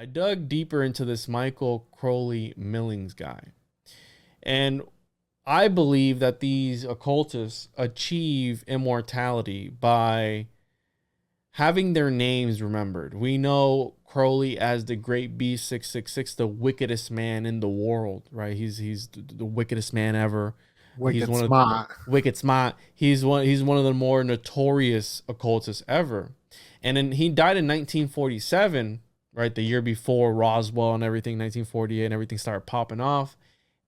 I dug deeper into this Michael Crowley Millings guy. And I believe that these occultists achieve immortality by having their names remembered. We know Crowley as the Great Beast 666, the wickedest man in the world, right? He's the wickedest man ever. He's Wicked one of smart. wicked smart. He's one of the more notorious occultists ever. And then he died in 1947, right? The year before Roswell and everything, 1948, and everything started popping off.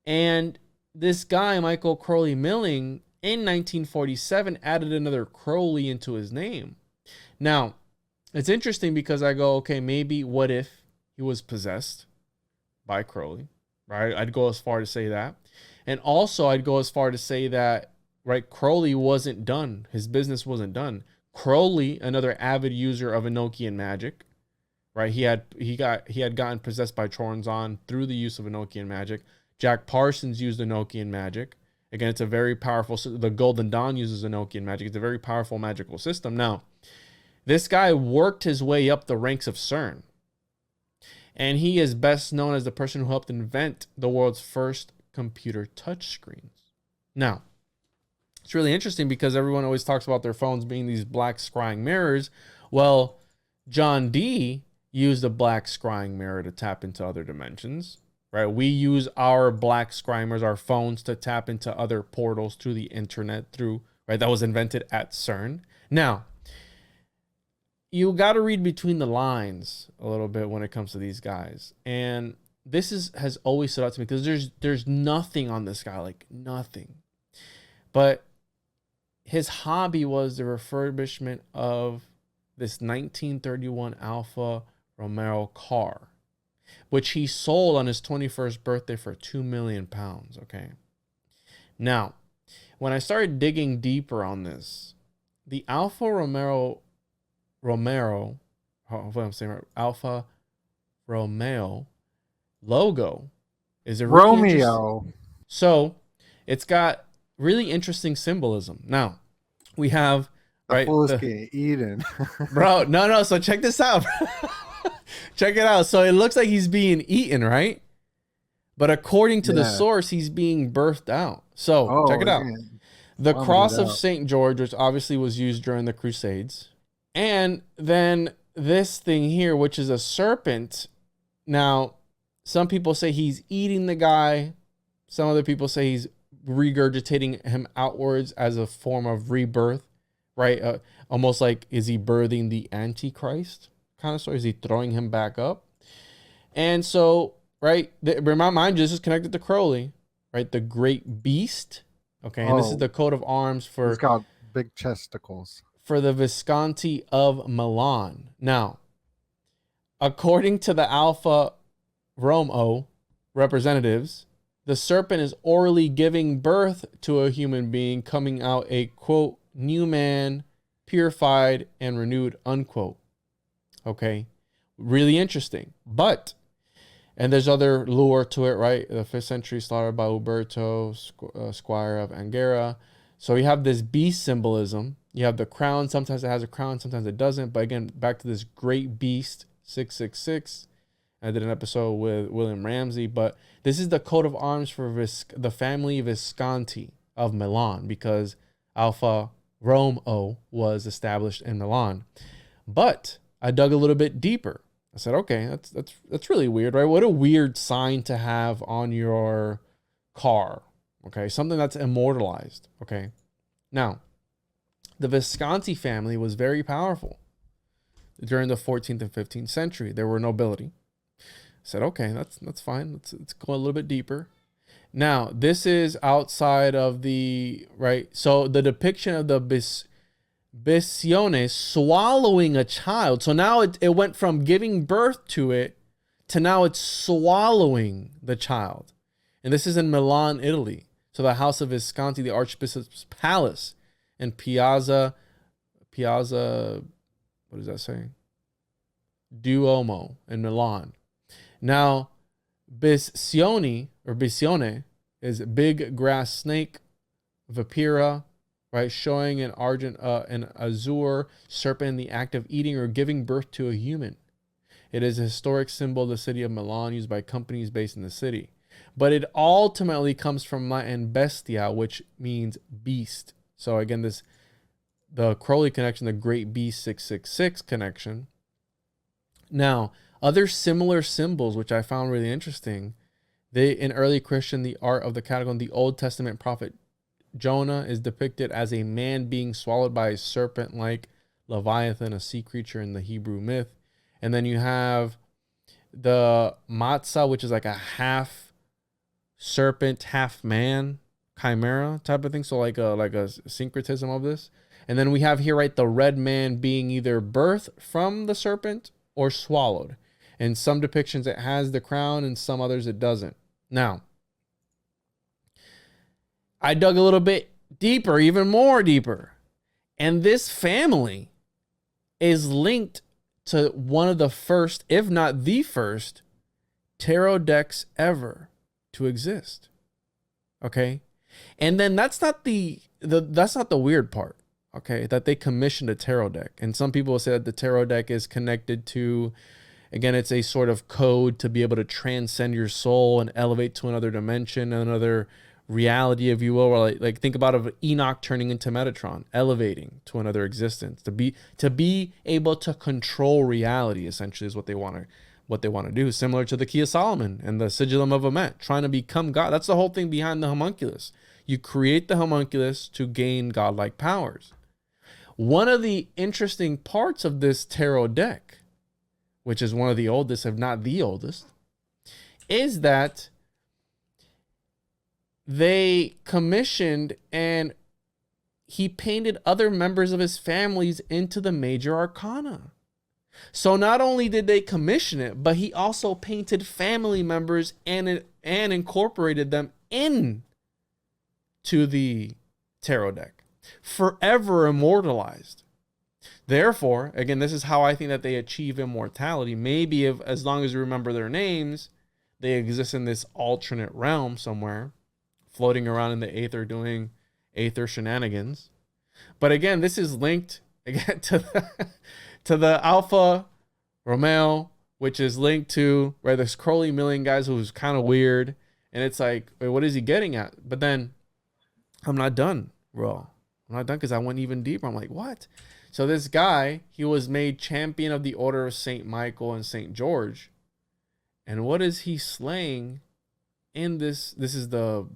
And this guy, Michael Crowley Milling, in 1947 added another Crowley into his name. Now, it's interesting because I go, okay, maybe what if he was possessed by Crowley, right? I'd go as far to say that. And also, I'd go as far to say that, right, Crowley wasn't done. His business wasn't done. Crowley, another avid user of Enochian magic, right? He had gotten possessed by Choronzon through the use of Enochian magic. Jack Parsons used Enochian magic. Again, it's a very powerful. The Golden Dawn uses Enochian magic. It's a very powerful magical system. Now, this guy worked his way up the ranks of CERN, and he is best known as the person who helped invent the world's first computer touchscreens. Now, it's really interesting because everyone always talks about their phones being these black scrying mirrors. Well, John Dee used a black scrying mirror to tap into other dimensions, right? We use our black scrying mirrors, our phones, to tap into other portals through the internet, right? That was invented at CERN. Now, you got to read between the lines a little bit when it comes to these guys. And has always stood out to me because there's nothing on this guy, like nothing. But his hobby was the refurbishment of this 1931 Alfa Romeo car, which he sold on his 21st birthday for £2 million. Okay. Now, when I started digging deeper on this, the Alfa Romeo, Alfa Romeo logo is a really interesting. Romeo. So it's got really interesting symbolism. Now we have The right fool is getting eaten. bro. No. So check this out. Check it out. So it looks like he's being eaten, right? But according to the source, he's being birthed out. So check it out. The cross of St. George, which obviously was used during the Crusades. And then this thing here, which is a serpent. Now, some people say he's eating the guy. Some other people say he's regurgitating him outwards as a form of rebirth, right? Almost like, is he birthing the Antichrist kind of story? Is he throwing him back up? And so, right, remind mind you, this is connected to Crowley, right? The Great Beast. Okay, and this is the coat of arms for. It's got big chesticles. For the Visconti of Milan. Now, according to the Alfa Romeo representatives, the serpent is orally giving birth to a human being, coming out a, quote, new man, purified and renewed, unquote. Okay, really interesting. But, and there's other lore to it, right? The 5th century slaughter by Uberto, squire of Angera. So you have this beast symbolism. You have the crown. Sometimes it has a crown, sometimes it doesn't. But again, back to this Great Beast 666. I did an episode with William Ramsey. But this is the coat of arms for the family Visconti of Milan, because Alfa Romeo was established in Milan. But I dug a little bit deeper. I said, okay, that's really weird, right? What a weird sign to have on your car. Okay, something that's immortalized. Okay, now, the Visconti family was very powerful during the 14th and 15th century. There were nobility. I said, okay, that's fine. Let's go a little bit deeper. Now, this is outside of the, right? So the depiction of the Bisione swallowing a child. So now it went from giving birth to it to now it's swallowing the child. And this is in Milan, Italy. So the house of Visconti, the Archbishop's Palace in Piazza, what does that say? Duomo in Milan. Now, Bisione is big grass snake, Vipera, right? Showing an azure serpent in the act of eating or giving birth to a human. It is a historic symbol of the city of Milan used by companies based in the city. But it ultimately comes from Latin bestia, which means beast. So again, the Crowley connection, the Great Beast 666 connection. Now, other similar symbols, which I found really interesting, in early Christian, the art of the catacomb, the Old Testament prophet Jonah is depicted as a man being swallowed by a serpent-like Leviathan, a sea creature in the Hebrew myth. And then you have the matzah, which is like a half serpent, half man chimera type of thing. So like a syncretism of this. And then we have here, right, the red man being either birthed from the serpent or swallowed. In some depictions, it has the crown, and some others it doesn't. Now, I dug a little bit deeper, even more deeper. And this family is linked to one of the first, if not the first, tarot decks ever to exist. Okay? And then that's not the weird part. Okay, that they commissioned a tarot deck. And some people say that the tarot deck is connected to, again, it's a sort of code to be able to transcend your soul and elevate to another dimension, another reality, if you will. Or like think about of Enoch turning into Metatron, elevating to another existence, to be able to control reality, essentially, is what they want to do. Similar to the Key of Solomon and the Sigillum of Amet, trying to become God. That's the whole thing behind the homunculus. You create the homunculus to gain godlike powers. One of the interesting parts of this tarot deck, which is one of the oldest, if not the oldest, is that they commissioned and he painted other members of his families into the major arcana. So not only did they commission it, but he also painted family members and incorporated them in to the tarot deck. Forever immortalized. Therefore, again, this is how I think that they achieve immortality. Maybe if, as long as you remember their names, they exist in this alternate realm somewhere, floating around in the aether doing aether shenanigans. But again, this is linked again to the Alfa Romeo, which is linked to, right, this Crowley Milan guys who's kind of weird. And it's like, wait, what is he getting at? But then I'm not done, bro. I'm not done because I went even deeper. I'm like, what? So this guy, he was made champion of the Order of St. Michael and St. George. And what is he slaying in this? This is the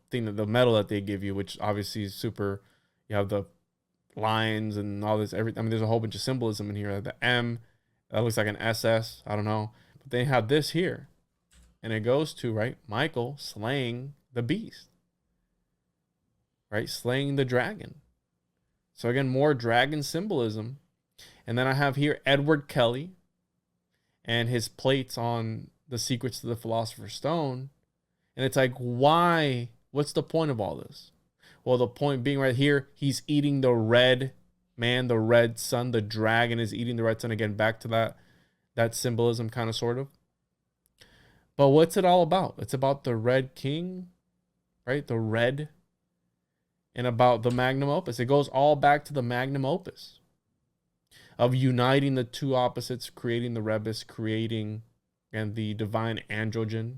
thing, that the medal that they give you, which obviously is super. You have the lines and all this. I mean, there's a whole bunch of symbolism in here. The M, that looks like an SS. I don't know. But they have this here. And it goes to, right, Michael slaying the beast. Right? Slaying the dragon. So again, more dragon symbolism. And then I have here Edward Kelly and his plates on the secrets to the Philosopher's Stone. And it's like, why? What's the point of all this? Well, the point being right here, he's eating the red man, the red sun. The dragon is eating the red sun. Again, back to that symbolism kind of, sort of. But what's it all about? It's about the Red King, right? The red. And about the magnum opus. It goes all back to the magnum opus of uniting the two opposites, creating the rebus, creating and the divine androgen,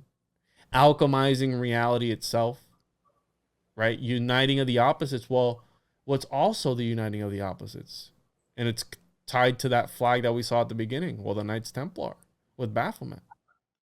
alchemizing reality itself, right? Uniting of the opposites. Well, what's also the uniting of the opposites? And it's tied to that flag that we saw at the beginning. Well, the Knights Templar with Baphomet.